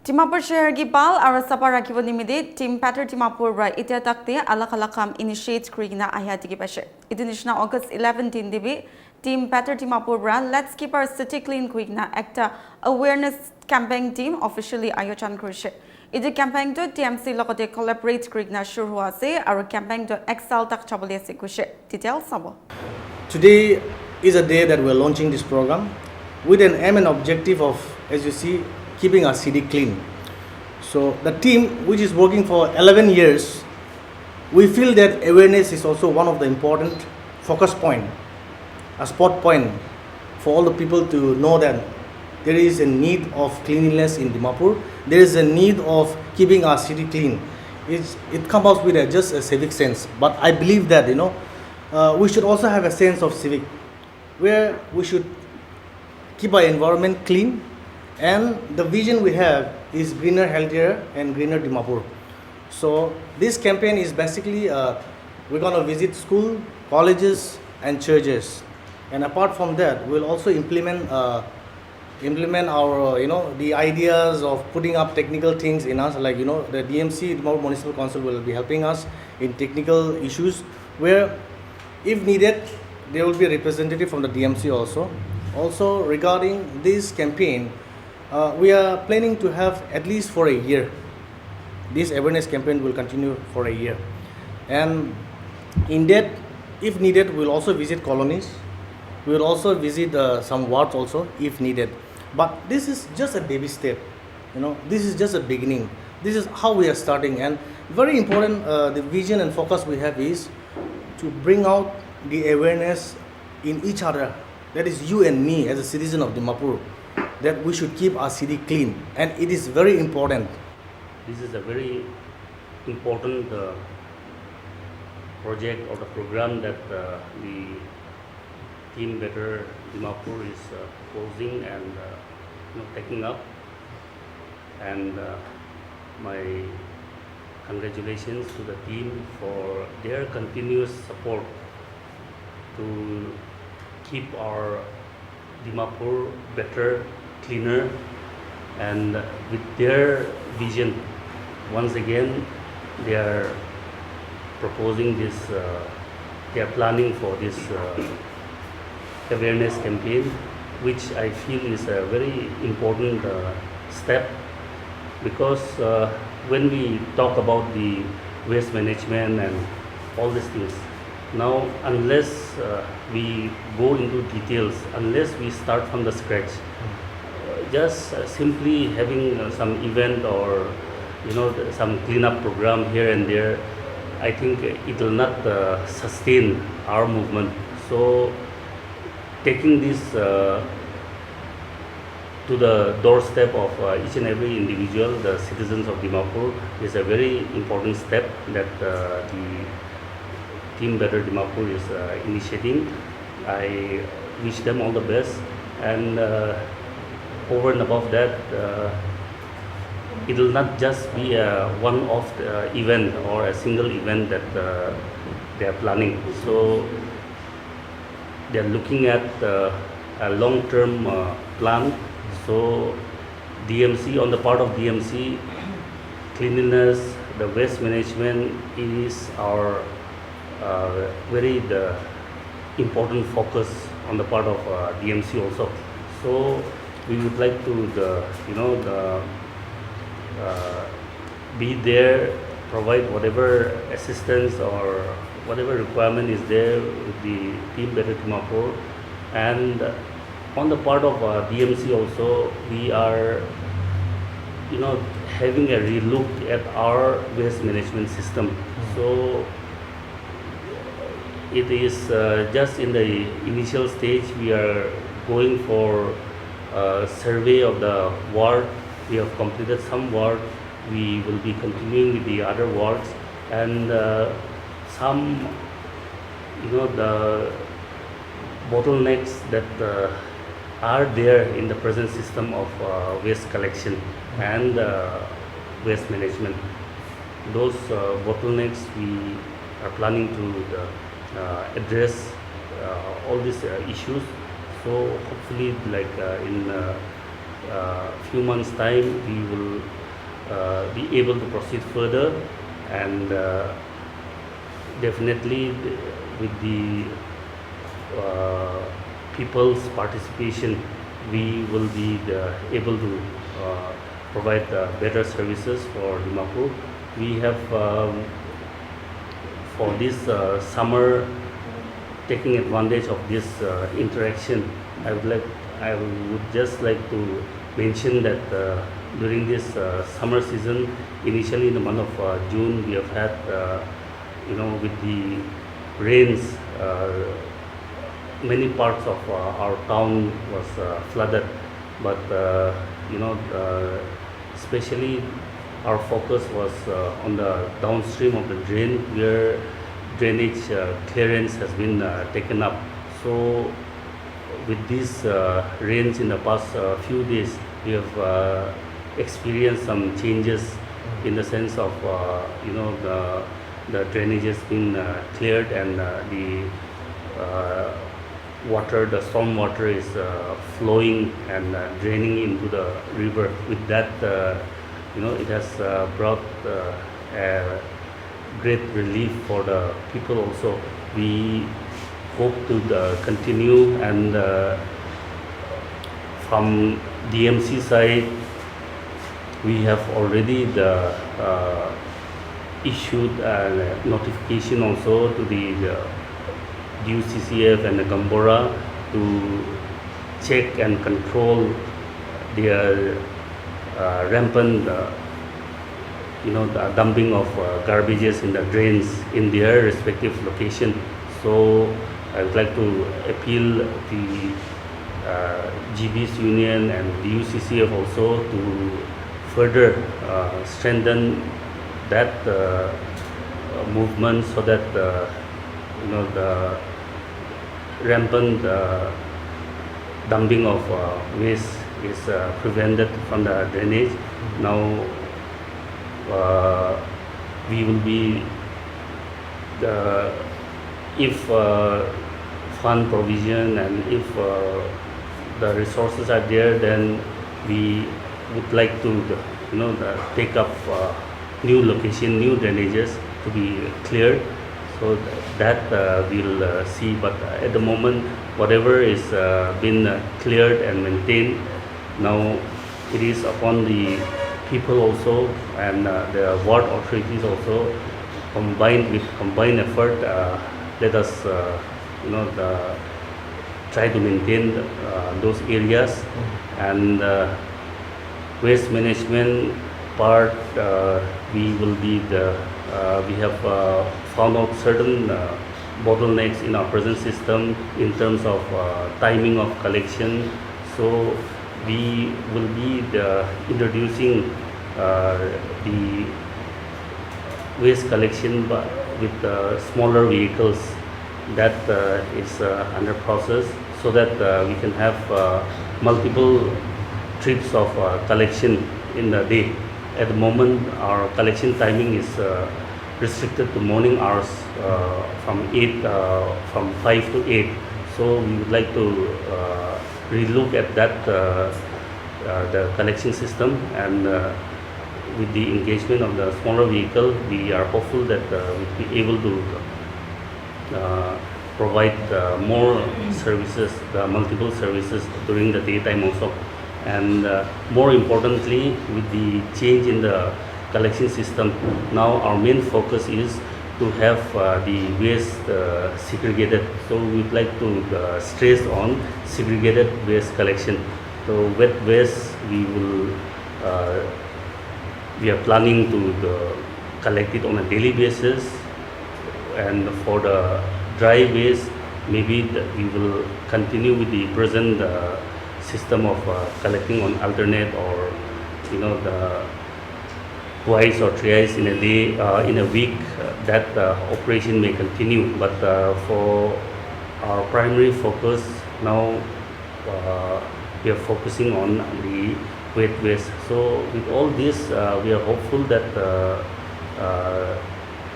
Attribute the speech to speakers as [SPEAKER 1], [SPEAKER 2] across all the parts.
[SPEAKER 1] Dimapur share gi bal aro sapa rakhibo nimide team patter Dimapur ra itia takte alak kam initiate krina ahya digi pashe idinishna August 11 din dibi team patter Dimapur ra let's keep our city clean krina ekta awareness campaign team officially ayochan korise idi campaign to TMC lokote collaborate krina shuru hua ase aro campaign to excel tak chabole ase kuse details sabo.
[SPEAKER 2] Today is a day that we are launching this program with an aim and objective of, as you see, keeping our city clean. So the team, which is working for 11 years, we feel that awareness is also one of the important focus point, a spot point for all the people to know that there is a need of cleanliness in Dimapur. There is a need of keeping our city clean. It comes out with just a civic sense, but I believe that we should also have a sense of civic, where we should keep our environment clean. And the vision we have is greener, healthier, and greener Dimapur. So this campaign is basically we're going to visit school, colleges, and churches. And apart from that, we'll also implement our the ideas of putting up technical things in us, like the DMC, Dimapur Municipal Council, will be helping us in technical issues, where if needed there will be a representative from the DMC also. Also regarding this campaign, we are planning to have at least for a year. This awareness campaign will continue for a year. And in that, if needed, we'll also visit colonies. We'll also visit some wards also, if needed. But this is just a baby step. This is just a beginning. This is how we are starting. And very important, the vision and focus we have is to bring out the awareness in each other. That is you and me as a citizen of Dimapur, that we should keep our city clean, and it is very important.
[SPEAKER 3] This is a very important project or the program that the Team Better Dimapur is proposing and taking up. And my congratulations to the team for their continuous support to keep our Dimapur better, cleaner, and with their vision, once again they are proposing this, they are planning for this awareness campaign, which I feel is a very important step, because when we talk about the waste management and all these things, now unless we go into details, unless we start from the scratch, just simply having some event or some cleanup program here and there, I think it will not sustain our movement. So taking this to the doorstep of each and every individual, the citizens of Dimapur, is a very important step that the Team Better Dimapur is initiating. I wish them all the best, and over and above that, it will not just be a one-off event or a single event that they are planning. So they are looking at a long-term plan. So DMC, on the part of DMC, cleanliness, the waste management is our very important focus on the part of DMC also. So we would like to be there, provide whatever assistance or whatever requirement is there with the Team Better Dimapur. And on the part of DMC also, we are having a relook at our waste management system. So it is just in the initial stage. We are going for a survey of the ward. We have completed some ward. We will be continuing with the other wards, and some the bottlenecks that are there in the present system of waste collection and waste management. Those bottlenecks we are planning to address all these issues. So hopefully, like in few months' time, we will be able to proceed further, and definitely with the people's participation, we will be able to provide better services for Dimapur. We have for this summer, taking advantage of this interaction, I would just like to mention that during this summer season, initially in the month of June, we have had, with the rains, many parts of our town was flooded, but especially our focus was on the downstream of the drain, where drainage clearance has been taken up. So with these rains in the past few days, we have experienced some changes in the sense of the drainage has been cleared, and the storm water is flowing and draining into the river. With that, it has brought a great relief for the people also. We hope to continue, and from DMC side, we have already issued a notification also to the DUCCF and the Gambora to check and control their rampant the dumping of garbages in the drains in their respective location. So I would like to appeal the GB's union and the UCCF also to further strengthen that movement, so that the rampant dumping of waste is prevented from the drainage. Now we will be if fund provision and if the resources are there, then we would like to take up new location, new drainages to be cleared, so that we'll see. But at the moment, whatever is been cleared and maintained, now it is upon the people also, and the ward authorities also, combined effort, let us try to maintain those areas. And waste management part, we have found out certain bottlenecks in our present system in terms of timing of collection. So we will be introducing the waste collection with smaller vehicles. That is under process, so that we can have multiple trips of collection in the day. At the moment, our collection timing is restricted to morning hours from 5 to 8. So we would like to relook at that the collection system, and with the engagement of the smaller vehicle, we are hopeful that we'll be able to provide more services, multiple services during the daytime also. And more importantly, with the change in the collection system, now our main focus is to have the waste segregated. So we would like to stress on segregated waste collection. So wet waste, we are planning to collect it on a daily basis, and for the dry waste, maybe we will continue with the present system of collecting on alternate, or the twice or thrice in a day, in a week. That operation may continue, but for our primary focus now, we are focusing on the wet waste. So with all this, we are hopeful that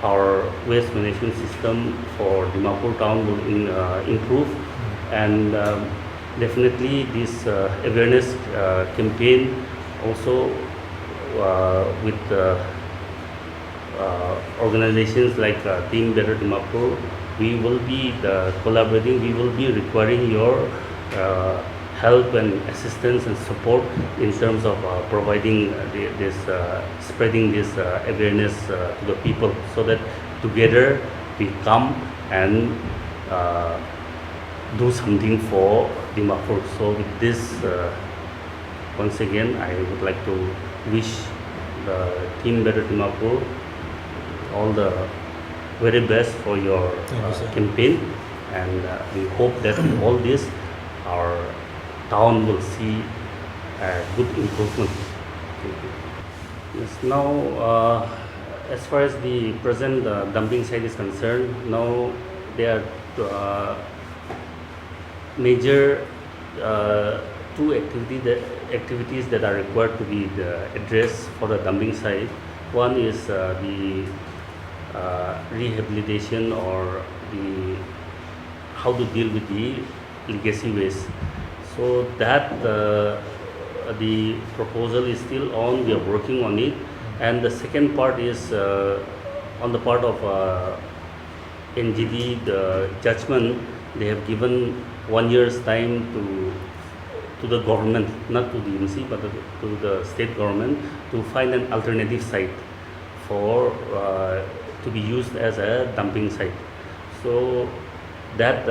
[SPEAKER 3] our waste management system for Dimapur town will improve, and definitely this awareness campaign also with organizations like Team Better Dimapur, we will be collaborating, we will be requiring your help and assistance and support in terms of providing spreading this awareness to the people, so that together we come and do something for Dimapur. So with this, once again, I would like to wish the Team Better Dimapur all the very best for your campaign, and we hope that with all this, our town will see a good improvement. Thank you. Yes, now, as far as the present dumping site is concerned, now there are major two activities that are required to be addressed for the dumping site. One is the rehabilitation, or the how to deal with the legacy waste. So that the proposal is still on. We are working on it, and the second part is on the part of NGD. The judgment, they have given 1 year's time to the government, not to the DMC, but to the state government, to find an alternative site for to be used as a dumping site. So that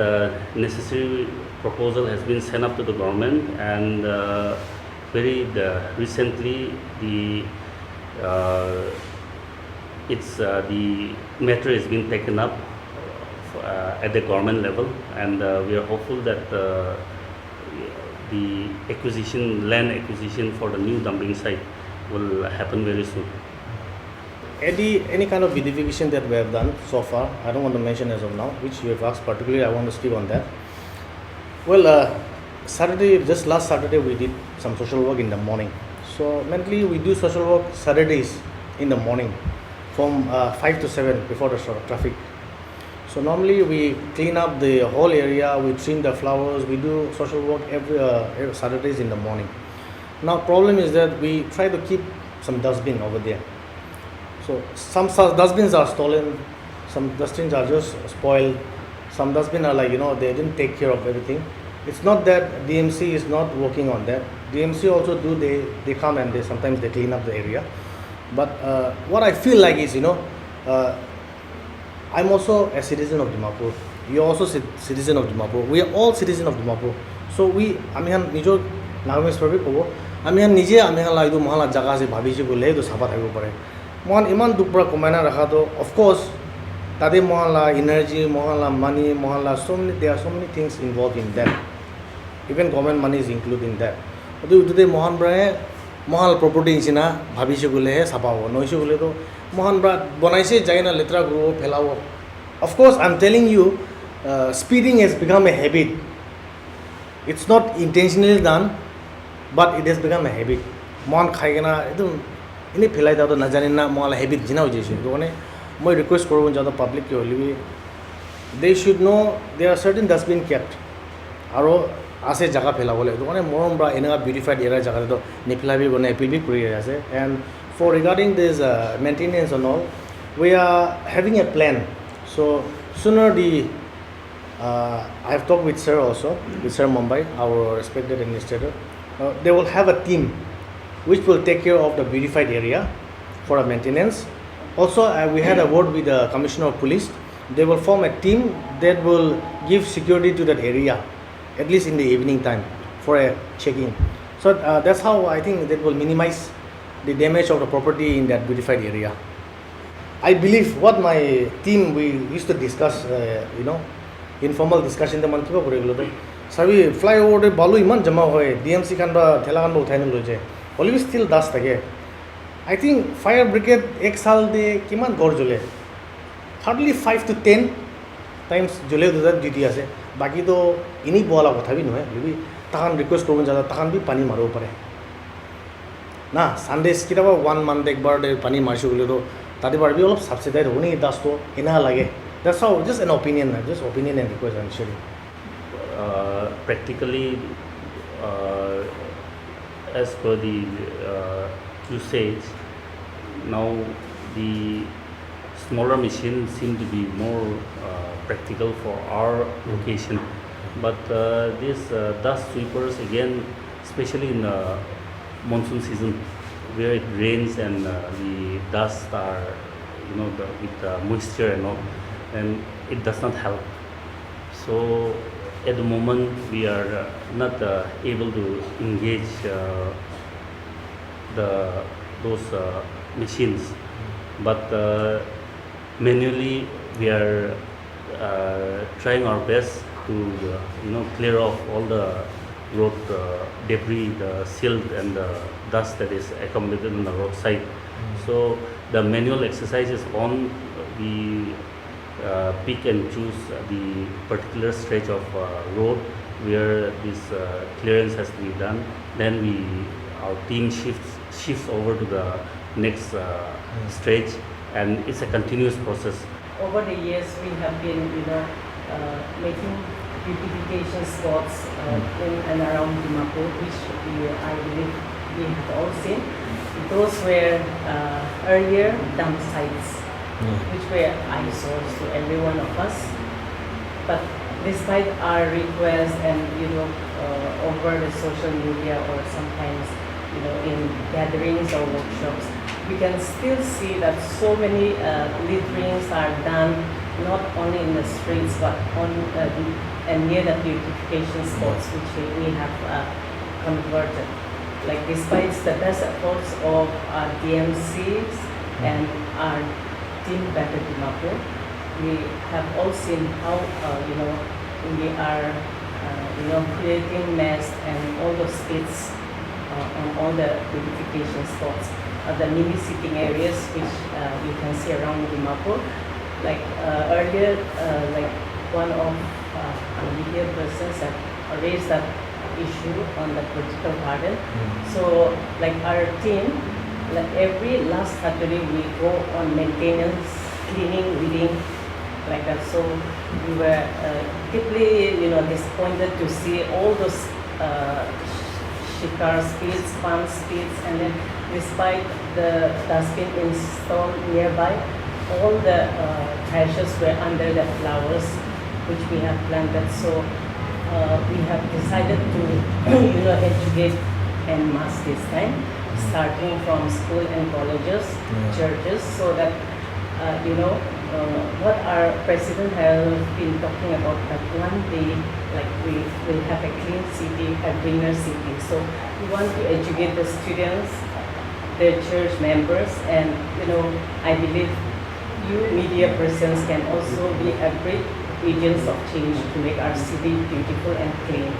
[SPEAKER 3] necessary proposal has been sent up to the government, and very recently the the matter has been taken up at the government level, and we are hopeful that the land acquisition for the new dumping site will happen very soon.
[SPEAKER 2] Any kind of beautification that we have done so far, I don't want to mention as of now, which you have asked particularly, I want to speak on that. Well, just last Saturday we did some social work in the morning. So mentally we do social work Saturdays in the morning from 5 to 7 before the traffic. So normally we clean up the whole area, we trim the flowers, we do social work every Saturdays in the morning. Now problem is that we try to keep some dustbin over there. So some dustbins are stolen, some dustbins are just spoiled, some dustbins are like, they didn't take care of everything. It's not that DMC is not working on that. DMC also do, they come and sometimes they clean up the area. But what I feel like is, I'm also a citizen of Dimapur. You're also citizen of Dimapur. We are all citizens of Dimapur. So amihan nijo nagamese prabi kobo. Amihan nije amihan la idu mahala jaga se bhabi je gole to saba thaibo pare. Mohan iman dupra komaina rakha to of course tade mohan la energy, mohan la money, mohan la there are so many things involved in that. Even government money is included in that. Adu today mohan bra mohan property inchina bhabi je gole he saba ho. Noise gole to mohan bra bonaise jaina letra grow phelawo. Of course I'm telling you, speeding has become a habit. It's not intentionally done, but it has become a habit. Mohan khaigena edu ini philai da to na janina mohala habit jina ho jese. To kone moi request koru jada public ke holi they should know there are certain dustbin kept. Aro ase jaga phelabole. To kone morom bra enga beautified area jaga to nephilabi gone appeal bi kuri ase. And for regarding this maintenance and all, we are having a plan. So sooner I have talked with Sir also, with Sir Mumbai, our respected administrator. They will have a team which will take care of the beautified area for a maintenance. Also, we had a word with the Commissioner of Police. They will form a team that will give security to that area, at least in the evening time, for a check-in. So that's how I think that will minimize the damage of the property in that beautified area. I believe what my team, we used to discuss, informal discussion, the man kiba kore to sabi flyover balu iman jama hoy DMC kan ba thela kan ba uthai na loje only still dust thake. I think fire brigade ek sal de kiman gor jole hardly 5 to 10 times jole to duty ase baki to ini bola kotha bi nohe lebi tahan request korun jada tahan bi pani maro pare na Sundays kitaba 1 month ekbar de pani marshi gole to tadi bar bi olop subsidized hone dust to ena lage. That's how, just an opinion and request I'm sharing.
[SPEAKER 3] Practically, as per the usage. Now the smaller machines seem to be more practical for our location. But these dust sweepers, again, especially in monsoon season, where it rains and the dust are, with moisture and all, and it does not help. So at the moment, we are not able to engage those machines, but manually we are trying our best to clear off all the road debris, the silt and the dust that is accumulated on the roadside. So the manual exercise is on. We pick and choose the particular stretch of road where this clearance has to be done. Then our team shifts over to the next stretch, and it's a continuous process.
[SPEAKER 4] Over the years, we have been, making beautification spots in and around Dimapur, which I believe we have all seen. Those were earlier dump sites, which were eyesores to every one of us. But despite our requests and over the social media or sometimes in gatherings or workshops, we can still see that so many litterings are done not only in the streets but on and near the beautification spots which we have converted. Like despite the best efforts of our DMCs and our team Better Dimapur, we have all seen how we are creating mess and all those pits on all the beautification spots, the mini sitting areas which you can see around Dimapur. Like earlier, like one of our media persons have raised that issue on the political garden. So like our team, like every last Saturday we go on maintenance, cleaning, weeding, like that. So we were deeply disappointed to see all those shikar pits, palm pits, and then despite the dustbin installed nearby, all the trashes were under the flowers which we have planted. So we have decided to educate en masse this time, starting from school and colleges, churches, so that what our president has been talking about, that one day like we will have a clean city, a greener city. So we want to educate the students, their church members, and I believe you media persons can also be a great agents of change to make our city beautiful and clean.